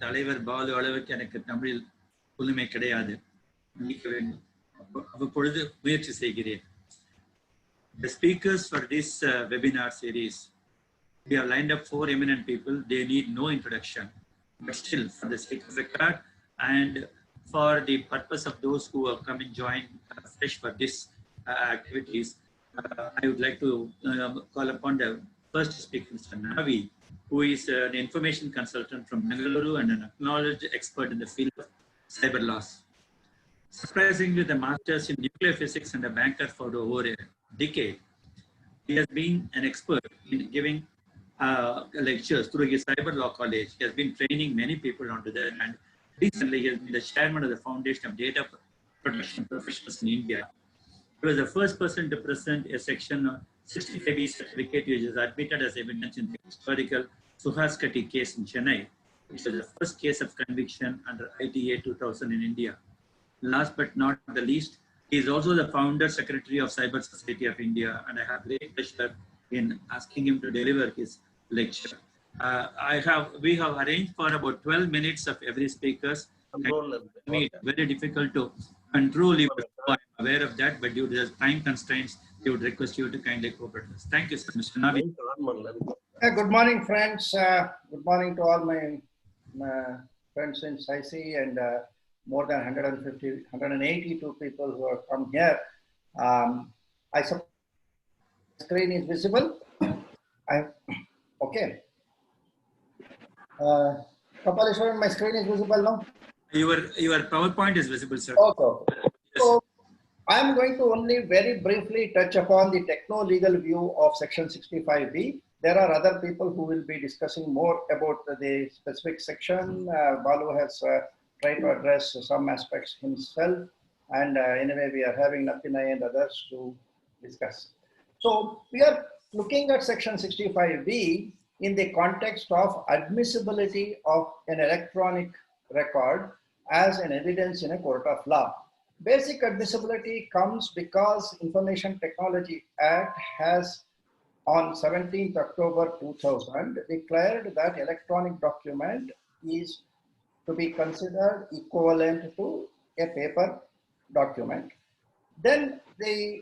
தலைவர் பாலு அளவுக்கு எனக்கு தமிழில் புதுமை கிடையாது, அவ்வப்பொழுது முயற்சி செய்கிறேன். The speakers for this webinar series, we have lined up 4 eminent people. They need no introduction, but still, for the sake of the record and for the purpose of those who have come and joined fresh for this activities, I would like to call upon the first speaker, Mr. Navi, who is an information consultant from Bengaluru and an acknowledged expert in the field of cyber laws. Surprisingly, the master's in nuclear physics and a banker for over a decade, he has been an expert in giving lectures through his cyber law college. He has been training many people onto that, and recently he has been the chairman of the Foundation of Data Protection Professionals in India. He was the first person to present a section 65B certificate which is admitted as evidence in the historical Suhaskati case in Chennai, which was the first case of conviction under IEA 2000 in India. Last but not the least, he is also the founder secretary of Cyber Society of India, and I have great pleasure in asking him to deliver his lecture. We have arranged for about 12 minutes of every speaker's. It's very difficult to control you. I'm aware of that, but due to the time constraints, we would request you to kindly cooperate with us. Thank you, sir. Mr. Navi. Good morning, friends. Good morning to all my friends in CySI and more than 182 people who have come here. I suppose the screen is visible. Okay. Kapaleshwaran, my screen is visible now? Your PowerPoint is visible, sir. Okay. Yes. So I am going to only very briefly touch upon the techno-legal view of Section 65B. There are other people who will be discussing more about the specific section. Balu has tried to address some aspects himself, and anyway, we are having Napinai and others to discuss. So we are looking at Section 65B in the context of admissibility of an electronic record as an evidence in a court of law. Basic admissibility comes because Information Technology Act has on 17th October 2000 declared that electronic document is to be considered equivalent to a paper document. Then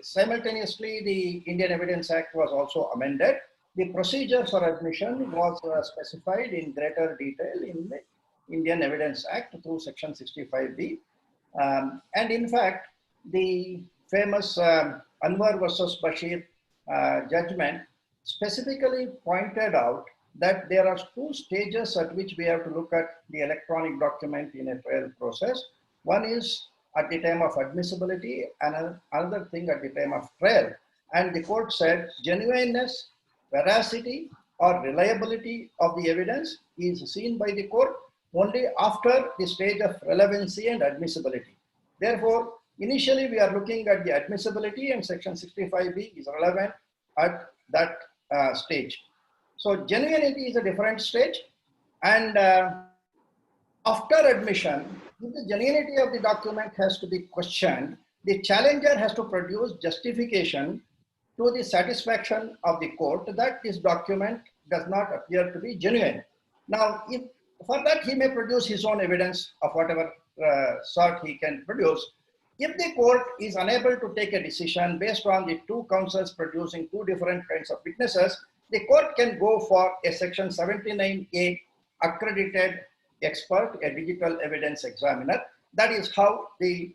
simultaneously the Indian Evidence Act was also amended. The procedure for admission was specified in greater detail in the Indian Evidence Act through Section 65B. And in fact, the famous Anwar versus Bashir judgment specifically pointed out that there are 2 stages at which we have to look at the electronic document in a trial process. One is at the time of admissibility and another thing at the time of trial. And the court said genuineness, veracity or reliability of the evidence is seen by the court only after the stage of relevancy and admissibility. Therefore, initially we are looking at the admissibility, and Section 65B is relevant at that stage. So genuinity is a different stage, and after admission, if the genuinity of the document has to be questioned, the challenger has to produce justification to the satisfaction of the court that this document does not appear to be genuine. Now, if for that he may produce his own evidence of whatever sort he can produce. If the court is unable to take a decision based on the 2 counsels producing 2 different kinds of witnesses, the court can go for a Section 79A accredited expert, a digital evidence examiner. That is how the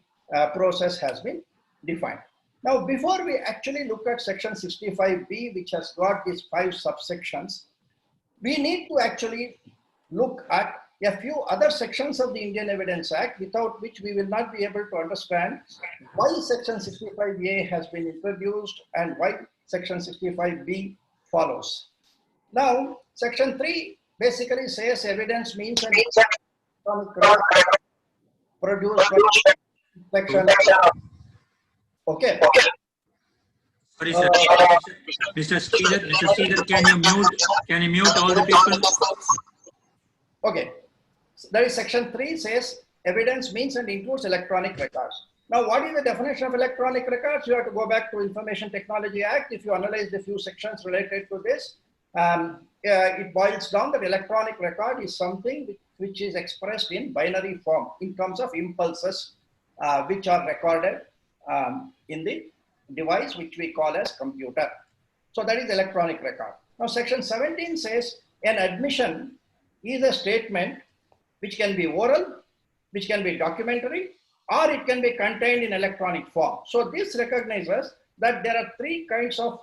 process has been defined. Now, before we actually look at Section 65B, which has got these 5 subsections, we need to actually look at a few other sections of the Indian Evidence Act, without which we will not be able to understand why Section 65A has been introduced and why Section 65B follows. Now, Section 3 basically says evidence means an produced section. Okay. Sorry, sir. Mr. Sridhar, can you mute all the people? Okay. That is Section 3 says evidence means and includes electronic records. Now, what is the definition of electronic records? You have to go back to Information Technology Act. If you analyze the few sections related to this, it boils down that electronic record is something which is expressed in binary form in terms of impulses, which are recorded in the device which we call as computer. So that is electronic record. Now section 17 says an admission is a statement which can be oral, which can be documentary, or it can be contained in electronic form. So this recognizes that there are three kinds of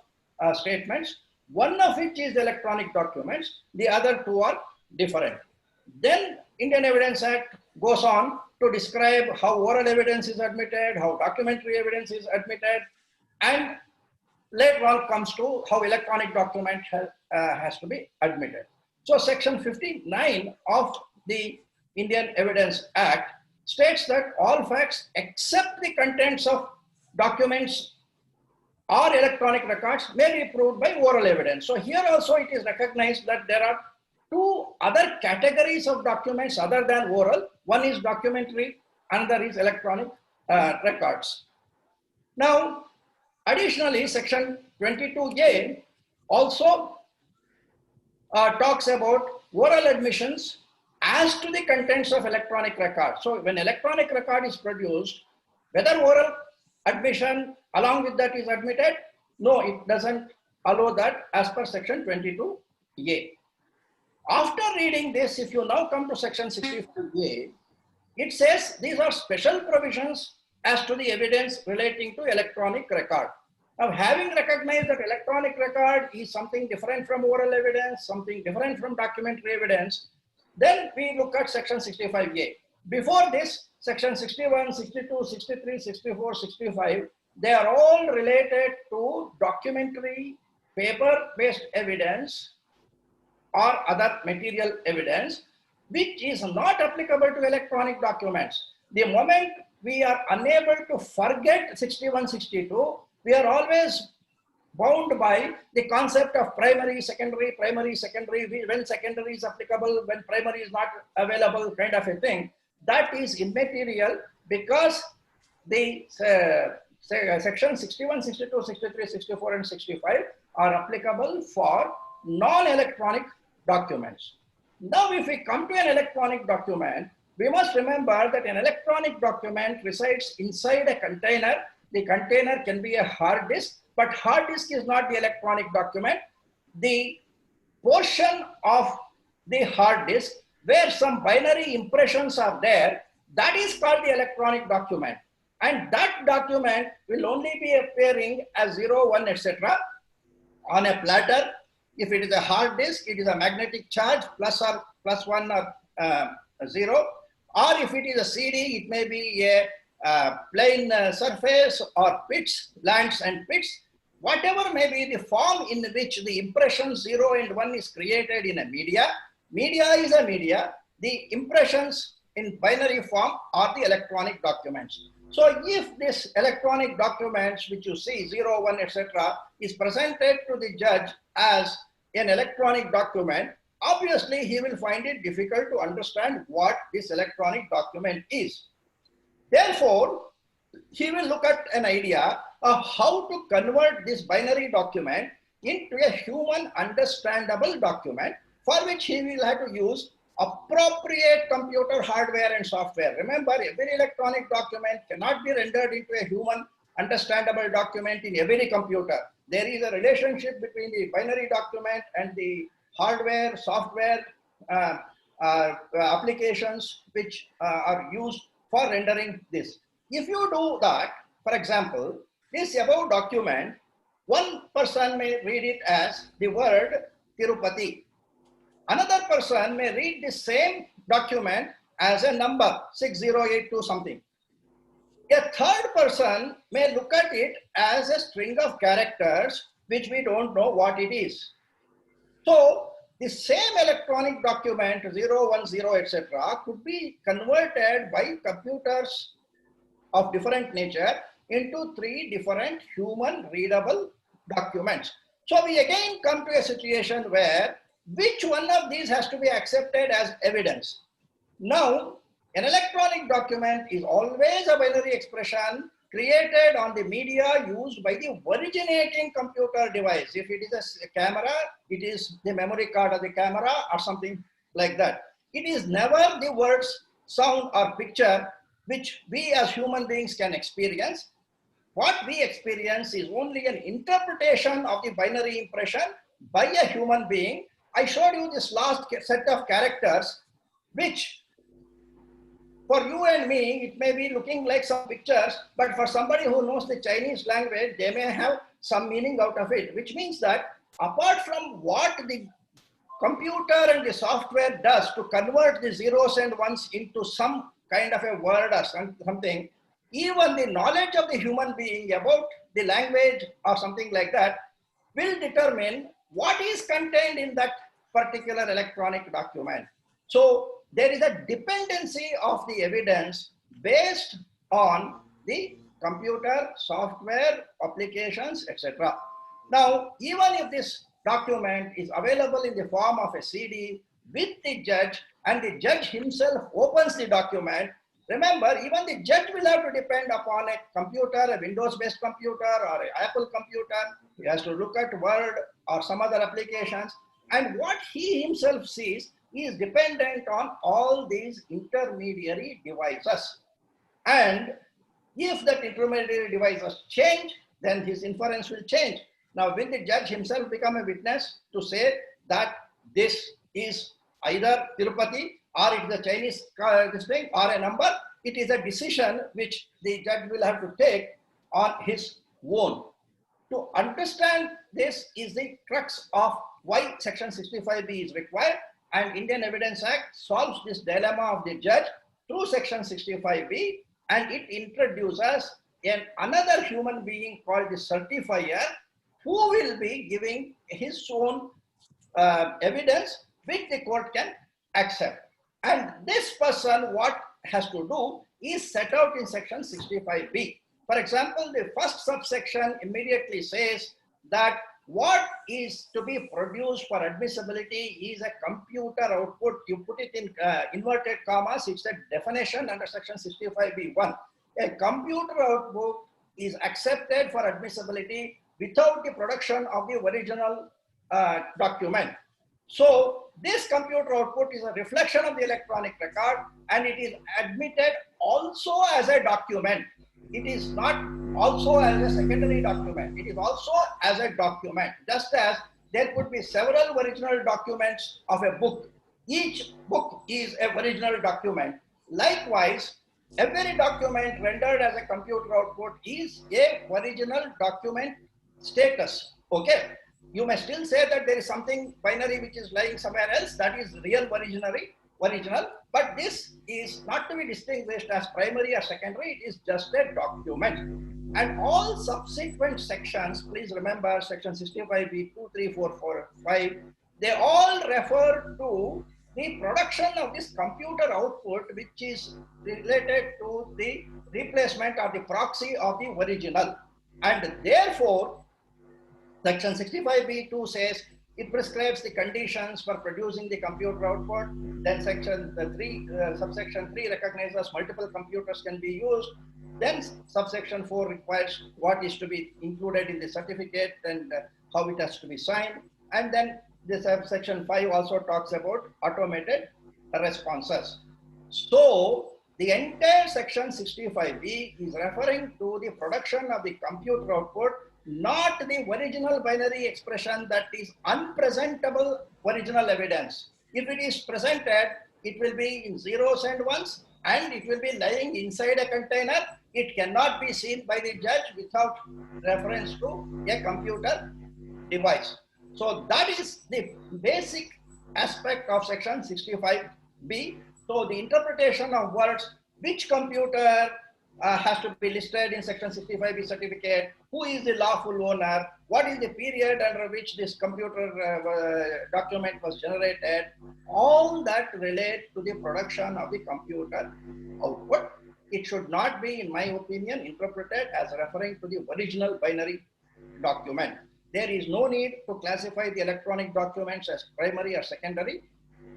statements, one of which is electronic documents, the other two are different. Then Indian Evidence Act goes on to describe how oral evidence is admitted, how documentary evidence is admitted, and later on comes to how electronic document has to be admitted. So section 59 of the Indian Evidence Act states that all facts except the contents of documents or electronic records may be proved by oral evidence. So here also it is recognized that there are two other categories of documents other than oral. One is documentary, another is electronic records. Now, additionally, section 22A also talks about oral admissions as to the contents of electronic record. So when electronic record is produced, whether oral admission along with that is admitted, no, it doesn't allow that as per section 22A. After reading this, if you now come to section 65A, it says these are special provisions as to the evidence relating to electronic record. Now, having recognized that electronic record is something different from oral evidence, something different from documentary evidence, then we look at section 65A. Before this, section 61, 62, 63, 64, 65, they are all related to documentary, paper-based evidence or other material evidence, which is not applicable to electronic documents. The moment we are unable to forget 61, 62, we are always bound by the concept of primary, secondary, when secondary is applicable, when primary is not available, kind of a thing. That is immaterial because the section 61, 62, 63, 64, and 65 are applicable for non-electronic documents. Now, if we come to an electronic document, we must remember that an electronic document resides inside a container. The container can be a hard disk, but hard disk is not the electronic document. The portion of the hard disk where some binary impressions are there, that is called the electronic document. And that document will only be appearing as 0, 1, etc. on a platter. If it is a hard disk, it is a magnetic charge, plus 1 or 0. Or if it is a CD, it may be a plain surface or pits, lands and pits. Whatever may be the form in which the impression 0 and 1 is created in a media, media is a media. The impressions in binary form are the electronic documents. So if this electronic documents, which you see 0, 1, etc., is presented to the judge as an electronic document, obviously he will find it difficult to understand what this electronic document is. Therefore, he will look at an idea of how to convert this binary document into a human understandable document, for which he will have to use appropriate computer hardware and software. Remember, every electronic document cannot be rendered into a human understandable document in every computer. There is a relationship between the binary document and the hardware, software applications which are used for rendering this. If you do that, for example, this above document, one person may read it as the word Tirupati. Another person may read the same document as a number 6082 something. A third person may look at it as a string of characters which we don't know what it is. So the same electronic document 010 etc. could be converted by computers of different nature into 3 different human readable documents. So we again come to a situation where which one of these has to be accepted as evidence? Now, an electronic document is always a binary expression created on the media used by the originating computer device. If it is a camera, it is the memory card of the camera or something like that. It is never the words, sound, or picture which we as human beings can experience. What we experience is only an interpretation of the binary impression by a human being. I showed you this last set of characters, which for you and me, it may be looking like some pictures, but for somebody who knows the Chinese language, they may have some meaning out of it, which means that apart from what the computer and the software does to convert the zeros and ones into some kind of a word or something, even the knowledge of the human being about the language or something like that will determine what is contained in that particular electronic document. So there is a dependency of the evidence based on the computer, software, applications, etc. Now, even if this document is available in the form of a CD with the judge, and the judge himself opens the document, remember, even the judge will have to depend upon a computer, a Windows-based computer or an Apple computer. He has to look at Word or some other applications. And what he himself sees is dependent on all these intermediary devices. And if that intermediary devices change, then his inference will change. Now, will the judge himself become a witness to say that this is either Tirupati or it is a Chinese this thing or a number? It is a decision which the judge will have to take on his own. To understand this is the crux of why Section 65B is required, and Indian Evidence Act solves this dilemma of the judge through Section 65B, and it introduces another human being called the certifier, who will be giving his own evidence which the court can accept. And this person, what has to do is set out in Section 65B. For example, the first subsection immediately says that what is to be produced for admissibility is a computer output. You put it in inverted commas, it's a definition under Section 65B1. A computer output is accepted for admissibility without the production of the original document. So this computer output is a reflection of the electronic record, and it is admitted also as a document. It is not also as a secondary document. It is also as a document, just as there could be several original documents of a book. Each book is a original document. Likewise, every document rendered as a computer output is a original document status. Okay, you may still say that there is something binary which is lying somewhere else, that is real original, but this is not to be distinguished as primary or secondary. It is just a document. And all subsequent sections, please remember Section 65B, 2, 3, 4, 4, 5, they all refer to the production of this computer output, which is related to the replacement or the proxy of the original. And therefore, Section 65B2 says it prescribes the conditions for producing the computer output. Then subsection 3 recognizes multiple computers can be used. Then subsection 4 requires what is to be included in the certificate and how it has to be signed. And then this subsection 5 also talks about automated responses. So the entire Section 65B is referring to the production of the computer output, not the original binary expression, that is unpresentable original evidence. If it is presented, it will be in zeros and ones, and it will be lying inside a container. It cannot be seen by the judge without reference to a computer device. So that is the basic aspect of Section 65B. So the interpretation of words, which computer has to be listed in Section 65B certificate, who is the lawful owner, what is the period under which this computer document was generated, all that relate to the production of the computer output. It should not be, in my opinion, interpreted as referring to the original binary document. There is no need to classify the electronic documents as primary or secondary,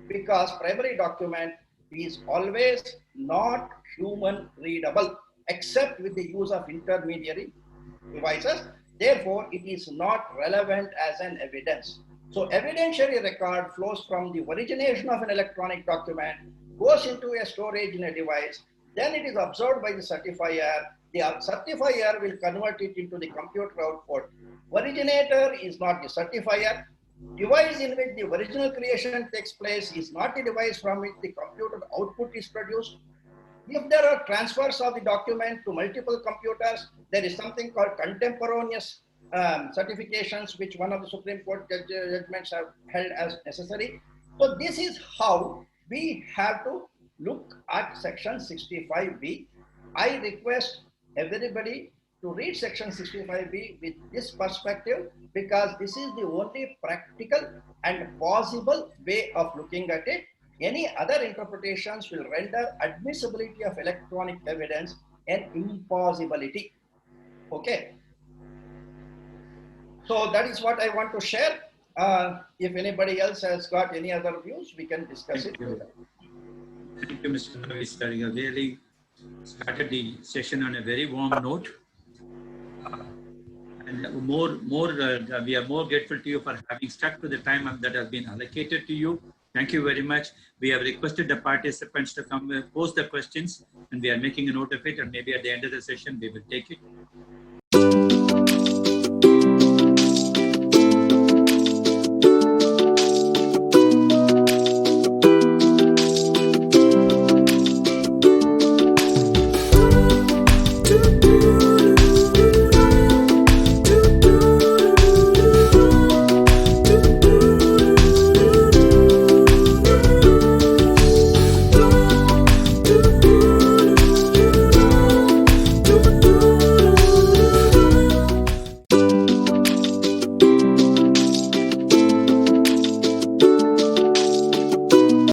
because primary document is always not human readable except with the use of intermediary devices. Therefore, it is not relevant as an evidence. So evidentiary record flows from the origination of an electronic document, goes into a storage in a device, then it is observed by the certifier. The certifier will convert it into the computer output. Originator is not the certifier. Device in which the original creation takes place is not the device from which the computer output is produced. If there are transfers of the document to multiple computers, there is something called contemporaneous certifications, which one of the Supreme Court judgments have held as necessary. So this is how we have to look at Section 65B. I request everybody to read Section 65B with this perspective, because this is the only practical and possible way of looking at it. Any other interpretations will render admissibility of electronic evidence an impossibility. Okay. So that is what I want to share. If anybody else has got any other views, we can discuss it. Thank you, Mr. Ravi, sir. You really started the session on a very warm note. And we are more grateful to you for having stuck to the time that has been allocated to you. Thank you very much. We have requested the participants to come post the questions, and we are making a note of it, and maybe at the end of the session, we will take it.